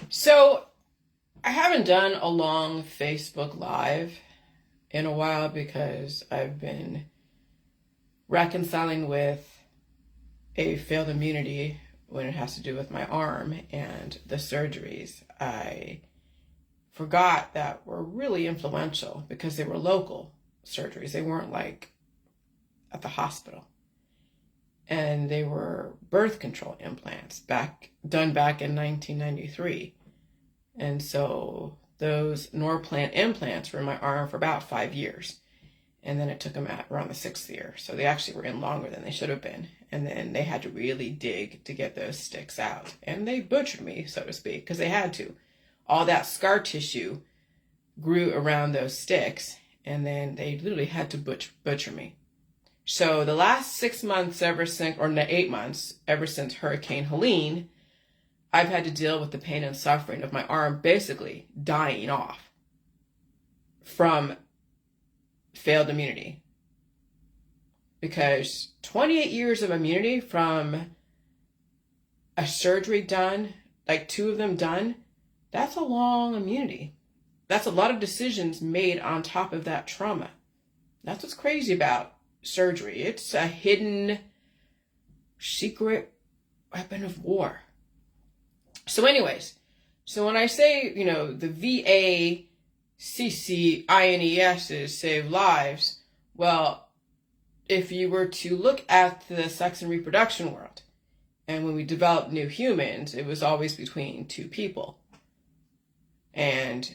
So I haven't done a long Facebook Live in a while because I've been reconciling with a failed immunity when it has to do with my arm and the surgeries. I forgot that were really influential because they were local surgeries. They weren't like at the hospital. And they were birth control implants done back in 1993. And so those Norplant implants were in my arm for about 5 years. And then it took them at around the 6th year. So they actually were in longer than they should have been. And then they had to really dig to get those sticks out. And they butchered me, so to speak, because they had to. All that scar tissue grew around those sticks. And then they literally had to butcher me. So the last 6 months ever since, or 8 months, ever since Hurricane Helene, I've had to deal with the pain and suffering of my arm basically dying off from failed immunity. Because 28 years of immunity from a surgery done, like 2 of them done, that's a long immunity. That's a lot of decisions made on top of that trauma. That's what's crazy about surgery. It's a hidden, secret weapon of war. So anyways, so when I say, the VACCINESs save lives, well, if you were to look at the sex and reproduction world, and when we developed new humans, it was always between 2 people. And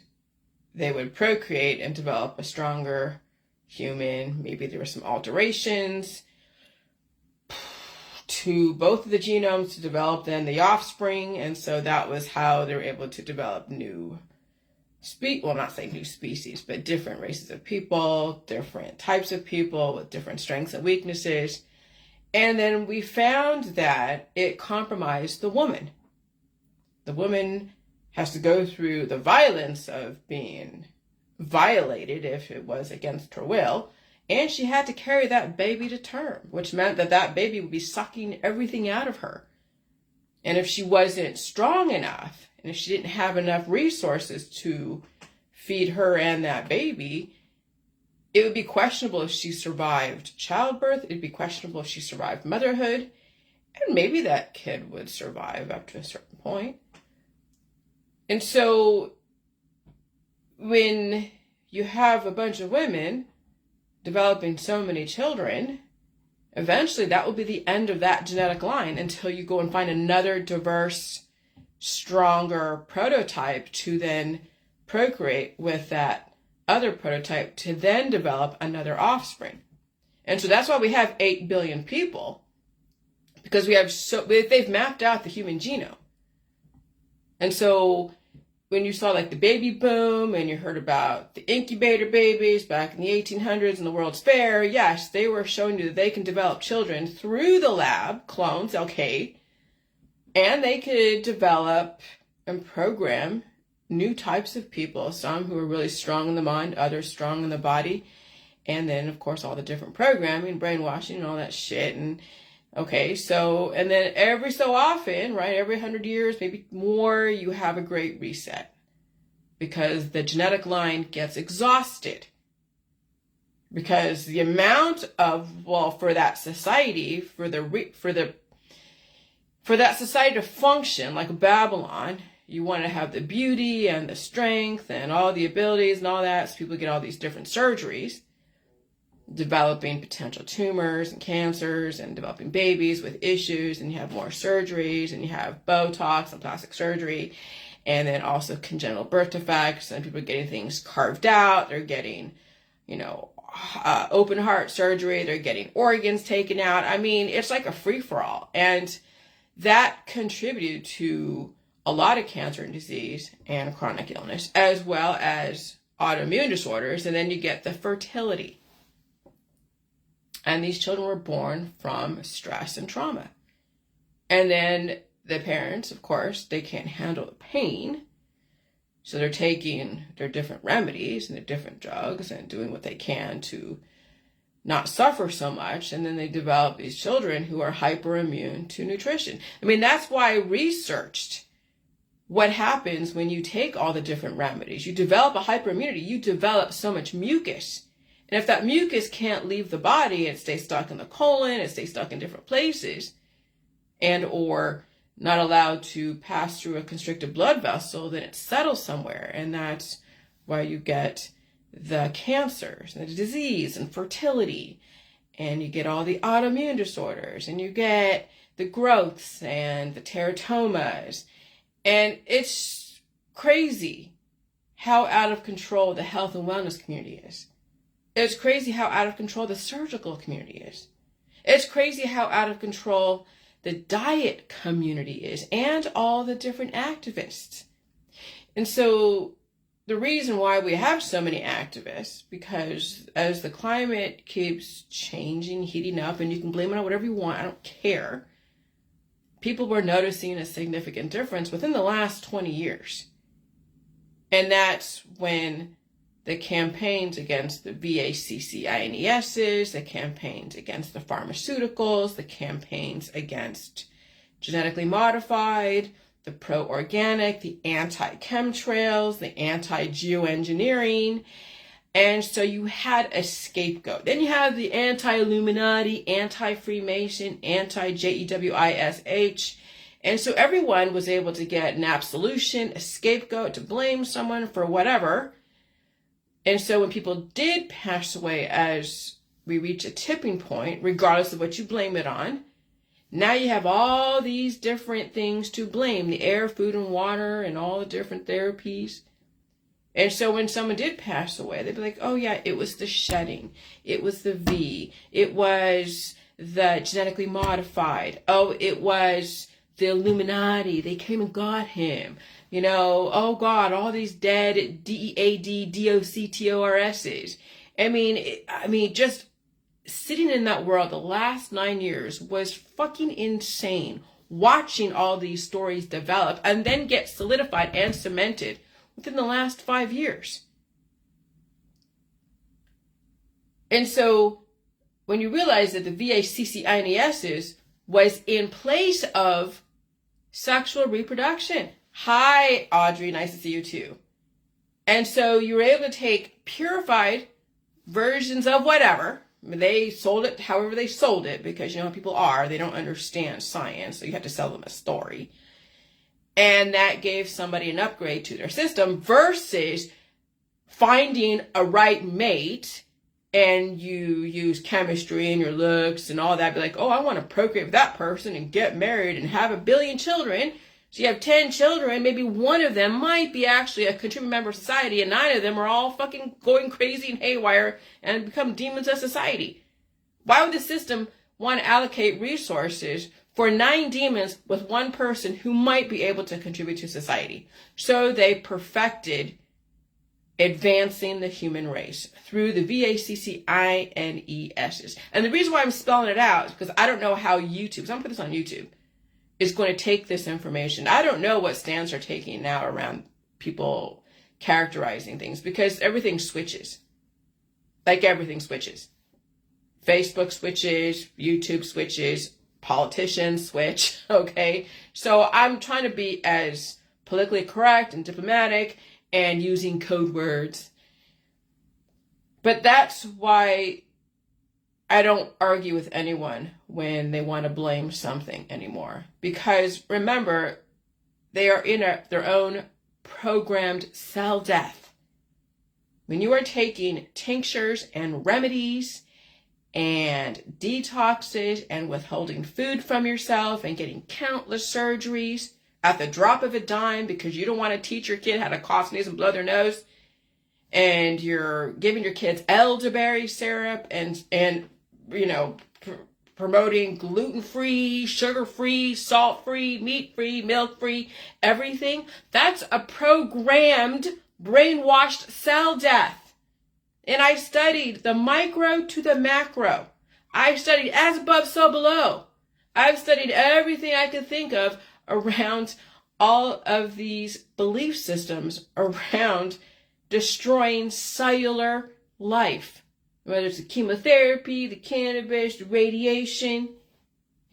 they would procreate and develop a stronger human. Maybe there were some alterations to both of the genomes to develop then the offspring. And so that was how they were able to develop new not saying new species, but different races of people, different types of people with different strengths and weaknesses. And then we found that it compromised the woman. The woman has to go through the violence of being violated if it was against her will. And she had to carry that baby to term, which meant that that baby would be sucking everything out of her. And if she wasn't strong enough, and if she didn't have enough resources to feed her and that baby, it would be questionable if she survived childbirth. It'd be questionable if she survived motherhood. And maybe that kid would survive up to a certain point. And so when you have a bunch of women developing so many children, eventually that will be the end of that genetic line until you go and find another diverse, stronger prototype to then procreate with that other prototype to then develop another offspring. And so that's why we have 8 billion people, because they've mapped out the human genome. And so when you saw like the baby boom and you heard about the incubator babies back in the 1800s in the World's Fair, yes, they were showing you that they can develop children through the lab, clones, okay, and they could develop and program new types of people, some who are really strong in the mind, others strong in the body, and then, of course, all the different programming, brainwashing, and all that shit, and okay, so, and then every so often, right, every 100 years, maybe more, you have a great reset because the genetic line gets exhausted. Because the amount of, for that society, for that society to function like Babylon, you want to have the beauty and the strength and all the abilities and all that, so people get all these different surgeries, developing potential tumors and cancers and developing babies with issues, and you have more surgeries and you have Botox and plastic surgery, and then also congenital birth defects, and people are getting things carved out, they're getting, open heart surgery, they're getting organs taken out. I mean, it's like a free-for-all, and that contributed to a lot of cancer and disease and chronic illness, as well as autoimmune disorders, and then you get the fertility. And these children were born from stress and trauma. And then the parents, of course, they can't handle the pain. So they're taking their different remedies and their different drugs and doing what they can to not suffer so much. And then they develop these children who are hyperimmune to nutrition. I mean, that's why I researched what happens when you take all the different remedies. You develop a hyperimmunity. You develop so much mucus. And if that mucus can't leave the body, it stays stuck in the colon, it stays stuck in different places, and or not allowed to pass through a constricted blood vessel, then it settles somewhere. And that's why you get the cancers and the disease and fertility, and you get all the autoimmune disorders, and you get the growths and the teratomas. And it's crazy how out of control the health and wellness community is. It's crazy how out of control the surgical community is. It's crazy how out of control the diet community is, and all the different activists. And so the reason why we have so many activists, because as the climate keeps changing, heating up, and you can blame it on whatever you want, I don't care, people were noticing a significant difference within the last 20 years. And that's when the campaigns against the VACCINESs, the campaigns against the pharmaceuticals, the campaigns against genetically modified, the pro-organic, the anti-chemtrails, the anti-geoengineering. And so you had a scapegoat. Then you have the anti-Illuminati, anti-Freemason, anti-JEWISH. And so everyone was able to get an absolution, a scapegoat, to blame someone for whatever. And so when people did pass away, as we reach a tipping point, regardless of what you blame it on, now you have all these different things to blame, the air, food, and water, and all the different therapies. And so when someone did pass away, they'd be like, oh yeah, it was the shedding, it was the V, it was the genetically modified, oh, it was the Illuminati, they came and got him. You know, oh God, all these dead DEAD, DOCTORSs. I mean, just sitting in that world the last 9 years was fucking insane. Watching all these stories develop and then get solidified and cemented within the last 5 years. And so when you realize that the VACCINESs was in place of sexual reproduction. Hi, Audrey, nice to see you too. And so you were able to take purified versions of whatever. They sold it however they sold it, because you know how people are. They don't understand science, so you have to sell them a story. And that gave somebody an upgrade to their system versus finding a right mate, and you use chemistry and your looks and all that. Be like, oh, I want to procreate with that person and get married and have 1 billion children. So you have 10 children, maybe one of them might be actually a contributing member of society, and 9 of them are all fucking going crazy and haywire and become demons of society. Why would the system want to allocate resources for 9 demons with 1 person who might be able to contribute to society? So they perfected advancing the human race through the VACCINESs. And the reason why I'm spelling it out is because I don't know how YouTube, because I'm going to put this on YouTube, is going to take this information. I don't know what stands are taking now around people characterizing things, because everything switches. Like everything switches. Facebook switches, YouTube switches, politicians switch, okay? So I'm trying to be as politically correct and diplomatic and using code words. But that's why I don't argue with anyone when they want to blame something anymore. Because remember, they are in their own programmed cell death. When you are taking tinctures and remedies and detoxes and withholding food from yourself and getting countless surgeries at the drop of a dime because you don't want to teach your kid how to cough, sneeze, and blow their nose, and you're giving your kids elderberry syrup and you know, promoting gluten-free, sugar-free, salt-free, meat-free, milk-free, everything, that's a programmed, brainwashed cell death. And I studied the micro to the macro. I studied as above, so below. I've studied everything I could think of around all of these belief systems around destroying cellular life. Whether it's the chemotherapy, the cannabis, the radiation.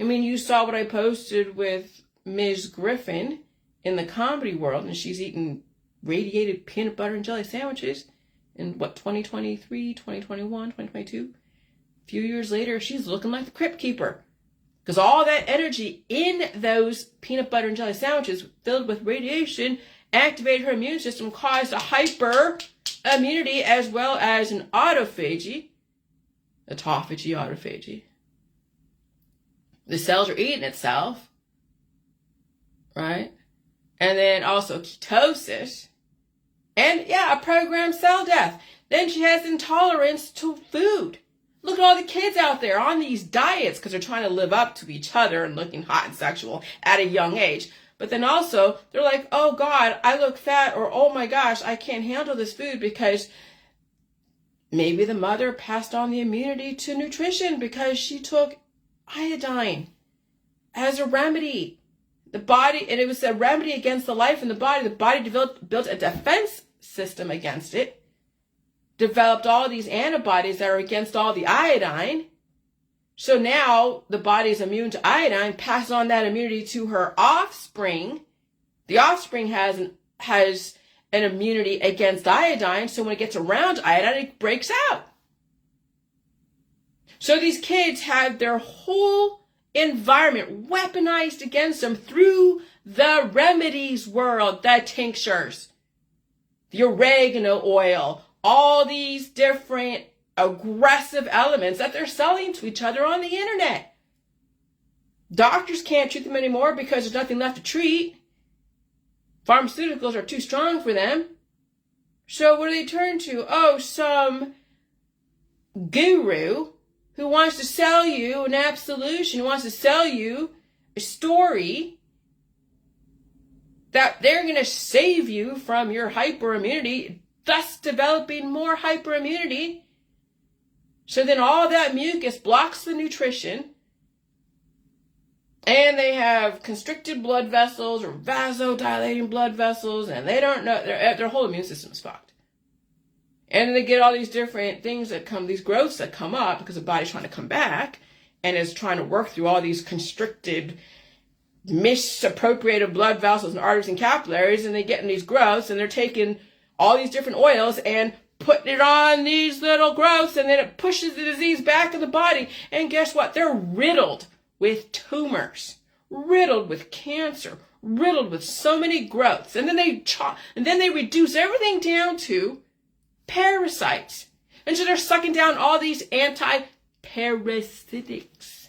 I mean, you saw what I posted with Ms. Griffin in the comedy world, and she's eating radiated peanut butter and jelly sandwiches in 2023, 2021, 2022. A few years later, she's looking like the Crypt Keeper. Because all that energy in those peanut butter and jelly sandwiches filled with radiation activated her immune system, caused a hyper immunity as well as an autophagy, autophagy. The cells are eating itself, right? And then also ketosis. And a programmed cell death. Then she has intolerance to food. Look at all the kids out there on these diets because they're trying to live up to each other and looking hot and sexual at a young age. But then also, they're like, oh God, I look fat, or oh my gosh, I can't handle this food because maybe the mother passed on the immunity to nutrition because she took iodine as a remedy. The body, and it was a remedy against the life in the body. The body built a defense system against it. Developed all these antibodies that are against all the iodine. So now the body is immune to iodine, passes on that immunity to her offspring. The offspring has an immunity against iodine, so when it gets around iodine, it breaks out. So these kids have their whole environment weaponized against them through the remedies world, the tinctures, the oregano oil, all these different aggressive elements that they're selling to each other on the internet. Doctors can't treat them anymore because there's nothing left to treat. Pharmaceuticals are too strong for them. So what do they turn to? Oh, some guru who wants to sell you an absolution, who wants to sell you a story that they're going to save you from your hyperimmunity, thus developing more hyperimmunity. So then all that mucus blocks the nutrition, and they have constricted blood vessels or vasodilating blood vessels, and they don't know, their whole immune system is fucked. And then they get all these different things that come, these growths that come up because the body's trying to come back and is trying to work through all these constricted, misappropriated blood vessels and arteries and capillaries, and they get in these growths, and they're taking all these different oils and putting it on these little growths, and then it pushes the disease back in the body. And guess what? They're riddled with tumors, riddled with cancer, riddled with so many growths. And then they reduce everything down to parasites. And so they're sucking down all these anti-parasitics.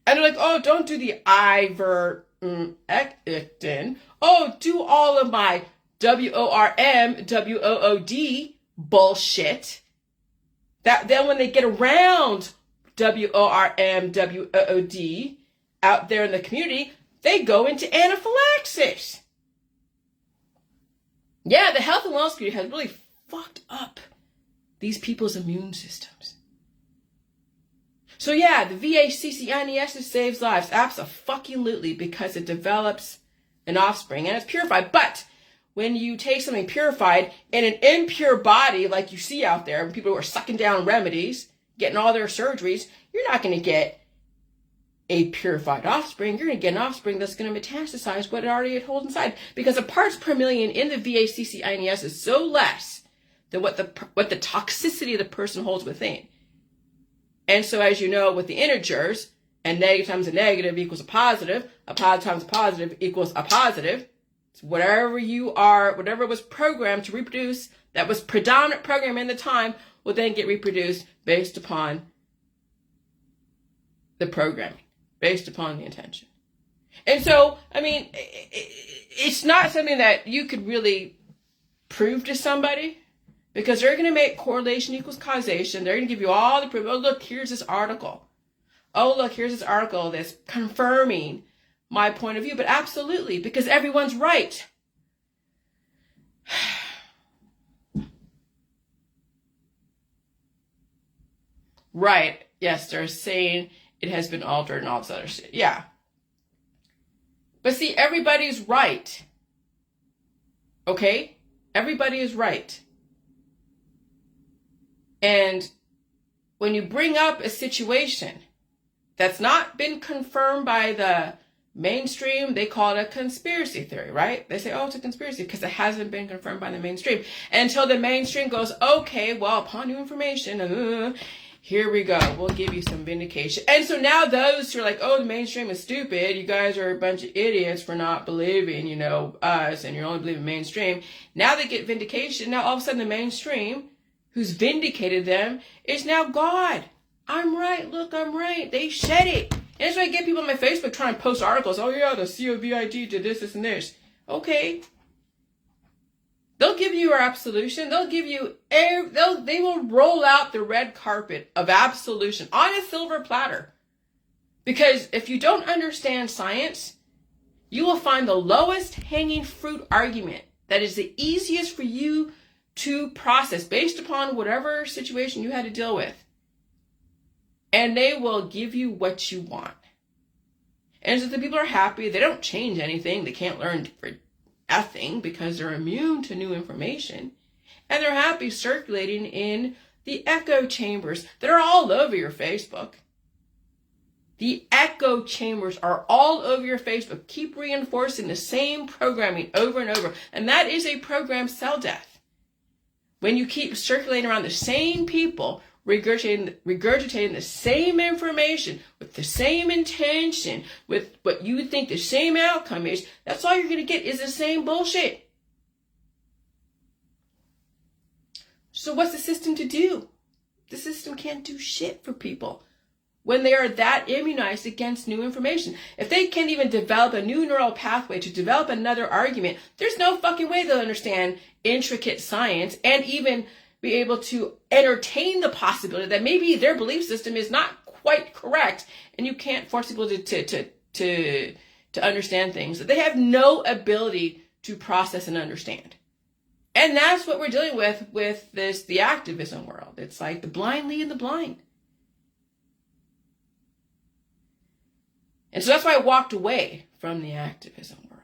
And they're like, oh, don't do the ivermectin. Oh, do all of my WORM, WOOD bullshit. That then when they get around WORM, WOOD out there in the community, they go into anaphylaxis. Yeah, the health and wellness community has really fucked up these people's immune systems. So yeah, the VACCINES saves lives, abso-fucking-lutely, because it develops an offspring and it's purified. But when you take something purified in an impure body, like you see out there, when people who are sucking down remedies, getting all their surgeries, you're not going to get a purified offspring. You're going to get an offspring that's going to metastasize what it already holds inside, because the parts per million in the VACCINES is so less than what the toxicity of the person holds within. And so, as you know, with the integers, and negative times a negative equals a positive times a positive equals a positive. It's whatever you are, whatever was programmed to reproduce, that was predominant program in the time, will then get reproduced based upon the programming, based upon the intention. And so, I mean, it's not something that you could really prove to somebody, because they're going to make correlation equals causation. They're going to give you all the proof. Oh, look, here's this article. Oh, look, here's this article that's confirming my point of view. But absolutely, because everyone's right. Right. Yes, they're saying it has been altered and all this other shit. Yeah. But see, everybody's right. Okay? Everybody is right. And when you bring up a situation that's not been confirmed by the Mainstream, they call it a conspiracy theory, right? They say, oh, it's a conspiracy because it hasn't been confirmed by the mainstream. Until the mainstream goes, okay, well, upon new information, here we go. We'll give you some vindication. And so now those who are like, oh, the mainstream is stupid. You guys are a bunch of idiots for not believing, us, and you're only believing mainstream. Now they get vindication. Now all of a sudden the mainstream, who's vindicated them, is now God. I'm right. Look, I'm right. They said it. And that's why I get people on my Facebook trying to post articles. Oh, yeah, the COVID did this, and this. Okay. They'll give you your absolution. They'll give you, they will roll out the red carpet of absolution on a silver platter. Because if you don't understand science, you will find the lowest hanging fruit argument that is the easiest for you to process based upon whatever situation you had to deal with. And they will give you what you want. And so the people are happy. They don't change anything. They can't learn for nothing because they're immune to new information. And they're happy circulating in the echo chambers that are all over your Facebook. The echo chambers are all over your Facebook. Keep reinforcing the same programming over and over. And that is a programmed cell death. When you keep circulating around the same people, regurgitating the same information with the same intention, with what you would think the same outcome is, that's all you're going to get is the same bullshit. So what's the system to do? The system can't do shit for people when they are that immunized against new information. If they can't even develop a new neural pathway to develop another argument, there's no fucking way they'll understand intricate science and even be able to entertain the possibility that maybe their belief system is not quite correct, and you can't force people to understand things that they have no ability to process and understand. And that's what we're dealing with the activism world. It's like the blind leading the blind. And so that's why I walked away from the activism world.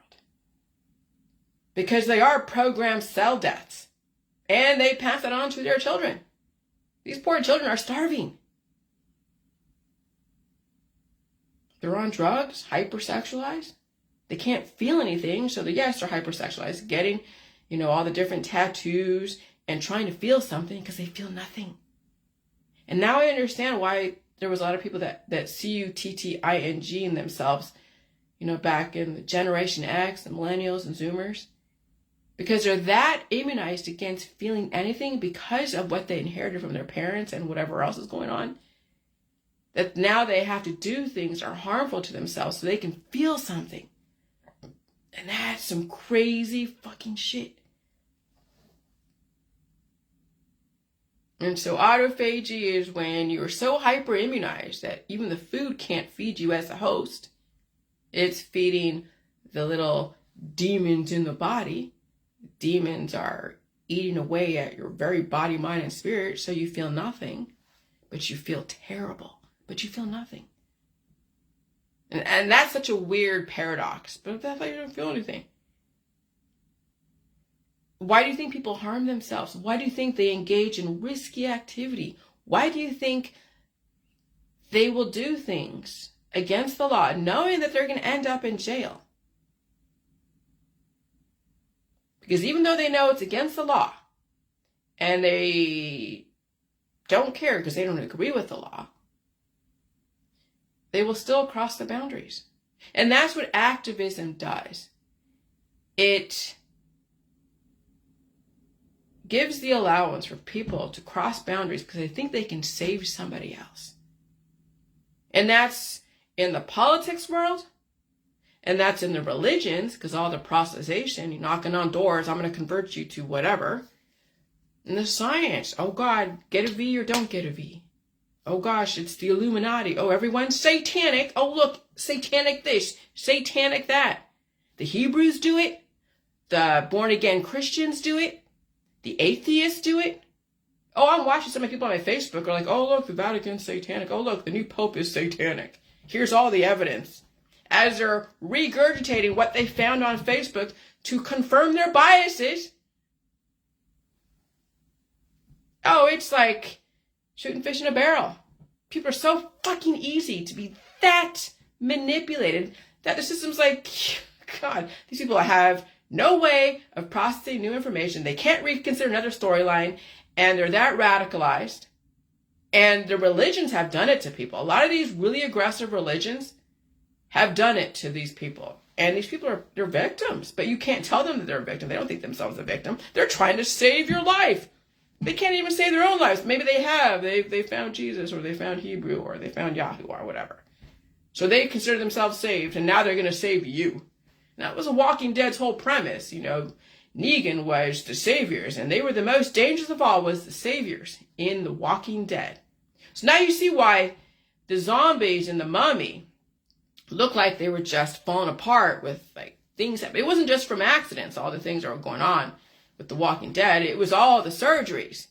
Because they are programmed cell deaths. And they pass it on to their children. These poor children are starving. They're on drugs, hypersexualized. They can't feel anything, so they're hypersexualized, getting, all the different tattoos and trying to feel something because they feel nothing. And now I understand why there was a lot of people that cutting in themselves, back in the Generation X, the millennials and Zoomers. Because they're that immunized against feeling anything because of what they inherited from their parents and whatever else is going on, that now they have to do things that are harmful to themselves so they can feel something. And that's some crazy fucking shit. And so autophagy is when you're so hyper-immunized that even the food can't feed you as a host. It's feeding the little demons in the body. Demons are eating away at your very body, mind, and spirit, so you feel nothing, but you feel terrible, but you feel nothing. And that's such a weird paradox, but that's why you don't feel anything. Why do you think people harm themselves? Why do you think they engage in risky activity? Why do you think they will do things against the law, knowing that they're going to end up in jail? Because even though they know it's against the law, and they don't care because they don't agree with the law, they will still cross the boundaries. And that's what activism does. It gives the allowance for people to cross boundaries because they think they can save somebody else. And that's in the politics world. And that's in the religions, because all the proselytization, you're knocking on doors, I'm going to convert you to whatever. And the science, oh God, get a V or don't get a V. Oh gosh, it's the Illuminati. Oh, everyone's satanic. Oh look, satanic this, satanic that. The Hebrews do it. The born-again Christians do it. The atheists do it. Oh, I'm watching some of the people on my Facebook are like, oh look, the Vatican's satanic. Oh look, the new Pope is satanic. Here's all the evidence. As they're regurgitating what they found on Facebook to confirm their biases. Oh, it's like shooting fish in a barrel. People are so fucking easy to be that manipulated that the system's like, God, these people have no way of processing new information. They can't reconsider another storyline, and they're that radicalized. And the religions have done it to people. A lot of these really aggressive religions have done it to these people. And these people they're victims, but you can't tell them that they're a victim. They don't think themselves a victim. They're trying to save your life. They can't even save their own lives. Maybe they have. They found Jesus, or they found Hebrew, or they found Yahoo, or whatever. So they consider themselves saved, and now they're going to save you. And that was a Walking Dead's whole premise. Negan was the saviors, and they were the most dangerous of all, was the saviors in The Walking Dead. So now you see why the zombies in The Mummy look like they were just falling apart with things that it wasn't just from accidents, all the things that were going on with The Walking Dead. It was all the surgeries.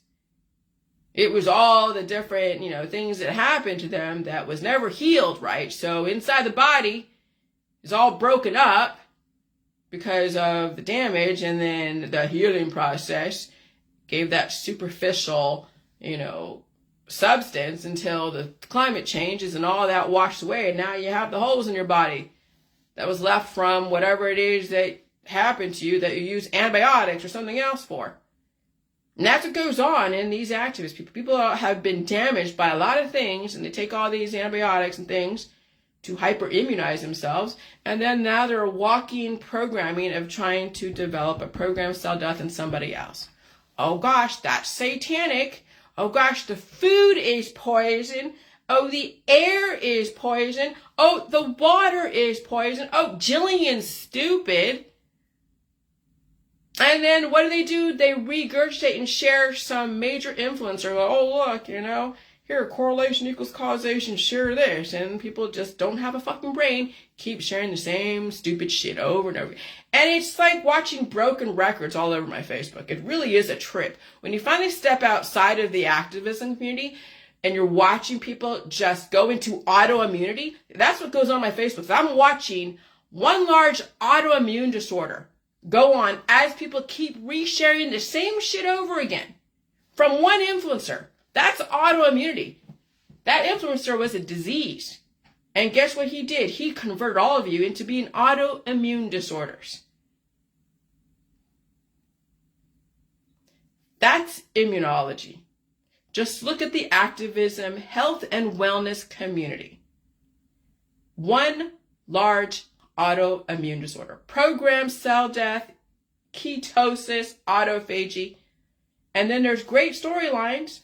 It was all the different, things that happened to them that was never healed, right? So inside the body is all broken up because of the damage, and then the healing process gave that superficial, substance until the climate changes and all that washed away, and now you have the holes in your body that was left from whatever it is that happened to you that you use antibiotics or something else for. And that's what goes on in these activist people. People have been damaged by a lot of things, and they take all these antibiotics and things to hyper-immunize themselves, and then now they're walking programming of trying to develop a programmed cell death in somebody else. Oh gosh, that's satanic. Oh gosh, the food is poison. Oh, the air is poison. Oh, the water is poison. Oh, Jillian's stupid. And then what do? They regurgitate and share some major influencer. Like, oh, look, here, correlation equals causation, share this. And people just don't have a fucking brain, keep sharing the same stupid shit over and over. And it's like watching broken records all over my Facebook. It really is a trip. When you finally step outside of the activism community and you're watching people just go into autoimmunity, that's what goes on my Facebook. So I'm watching one large autoimmune disorder go on as people keep resharing the same shit over again from one influencer. That's autoimmunity. That influencer was a disease. And guess what he did? He converted all of you into being autoimmune disorders. That's immunology. Just look at the activism, health, and wellness community. One large autoimmune disorder. Programmed cell death, ketosis, autophagy. And then there's great storylines.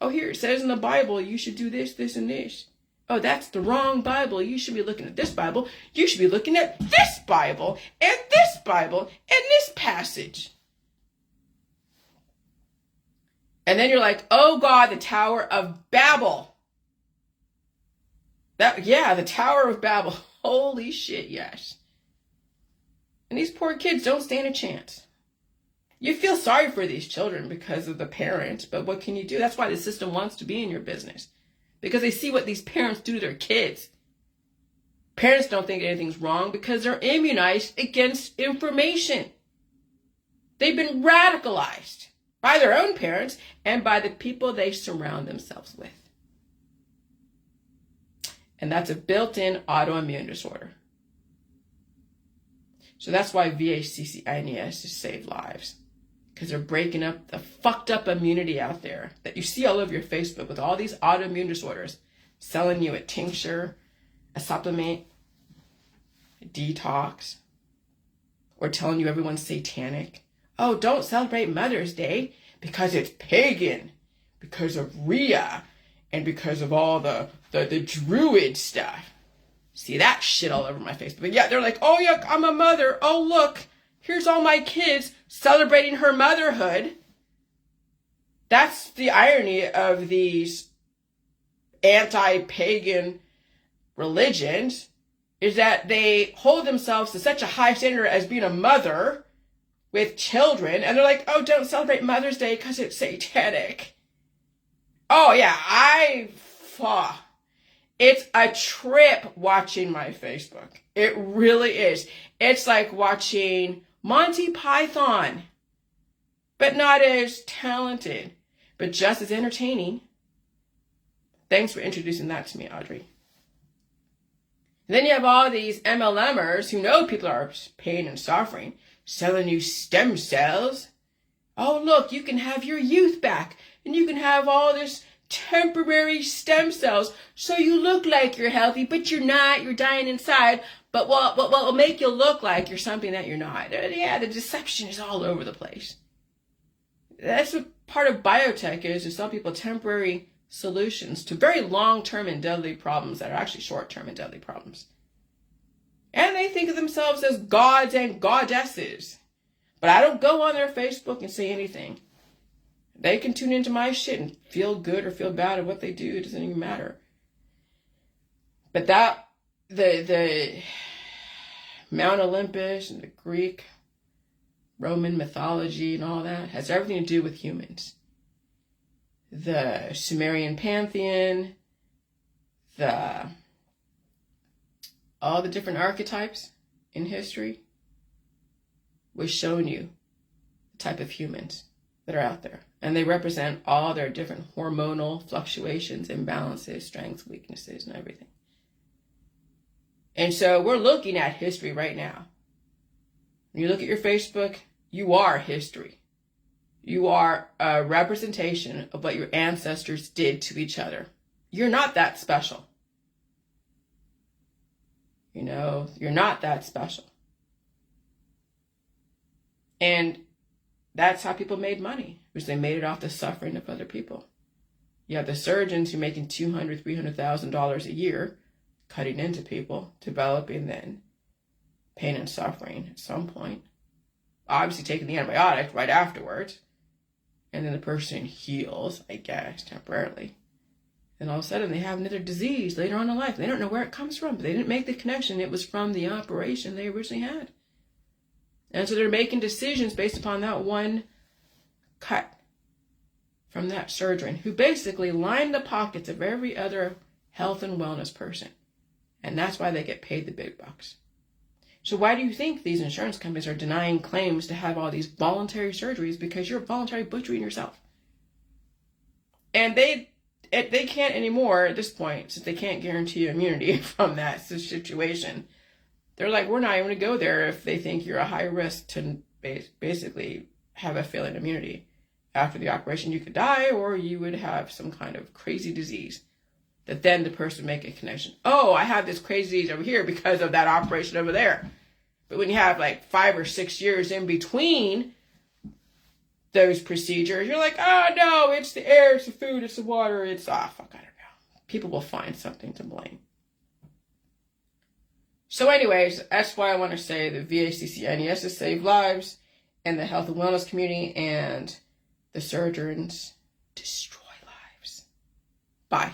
Oh, here it says in the Bible, you should do this, this, and this. Oh, that's the wrong Bible. You should be looking at this Bible. You should be looking at this Bible, and this Bible, and this passage. And then you're like, oh God, the Tower of Babel. The Tower of Babel. Holy shit, yes. And these poor kids don't stand a chance. You feel sorry for these children because of the parents, but what can you do? That's why the system wants to be in your business. Because they see what these parents do to their kids. Parents don't think anything's wrong because they're immunized against information. They've been radicalized by their own parents and by the people they surround themselves with. And that's a built-in autoimmune disorder. So that's why ines to save lives. Because they're breaking up the fucked up immunity out there that you see all over your Facebook with all these autoimmune disorders, selling you a tincture, a supplement, a detox, or telling you everyone's satanic. Oh, don't celebrate Mother's Day because it's pagan, because of Rhea, and because of all the druid stuff. See that shit all over my Facebook. But yeah, they're like, oh yeah, I'm a mother. Oh look, here's all my kids celebrating her motherhood. That's the irony of these anti-pagan religions, is that they hold themselves to such a high standard as being a mother with children, and they're like, oh, don't celebrate Mother's Day because it's satanic. Oh yeah, it's a trip watching my Facebook. It really is. It's like watching Monty Python, but not as talented, but just as entertaining. Thanks for introducing that to me, Audrey. Then you have all these MLMers who know people are pain and suffering, selling you stem cells. Oh, look, you can have your youth back, and you can have all this temporary stem cells so you look like you're healthy, but you're not. You're dying inside. But what will make you look like you're something that you're not? Yeah, the deception is all over the place. That's what part of biotech is to sell people temporary solutions to very long-term and deadly problems that are actually short-term and deadly problems. And they think of themselves as gods and goddesses. But I don't go on their Facebook and say anything. They can tune into my shit and feel good or feel bad at what they do. It doesn't even matter. But that, the Mount Olympus and the Greek, Roman mythology and all that has everything to do with humans. The Sumerian pantheon, all the different archetypes in history was showing you the type of humans that are out there. And they represent all their different hormonal fluctuations, imbalances, strengths, weaknesses, and everything. And so we're looking at history right now. When you look at your Facebook, you are history. You are a representation of what your ancestors did to each other. You're not that special. You know, you're not that special. And that's how people made money, because they made it off the suffering of other people. You have the surgeons who are making $200,000, $300,000 a year, cutting into people, developing then pain and suffering at some point. Obviously taking the antibiotic right afterwards. And then the person heals, I guess, temporarily. And all of a sudden they have another disease later on in life. They don't know where it comes from, but they didn't make the connection. It was from the operation they originally had. And so they're making decisions based upon that one cut from that surgeon who basically lined the pockets of every other health and wellness person. And that's why they get paid the big bucks. So why do you think these insurance companies are denying claims to have all these voluntary surgeries? Because you're voluntarily butchering yourself. And they can't anymore at this point, since they can't guarantee immunity from that situation. They're like, we're not even going to go there if they think you're a high risk to basically have a failing immunity. After the operation, you could die, or you would have some kind of crazy disease that then the person make a connection. Oh, I have this crazy disease over here because of that operation over there. But when you have like 5 or 6 years in between those procedures, you're like, oh no, it's the air, it's the food, it's the water, it's, fuck, I don't know. People will find something to blame. So anyways, that's why I want to say the VACC ines to save lives, and the health and wellness community and the surgeons destroy lives. Bye.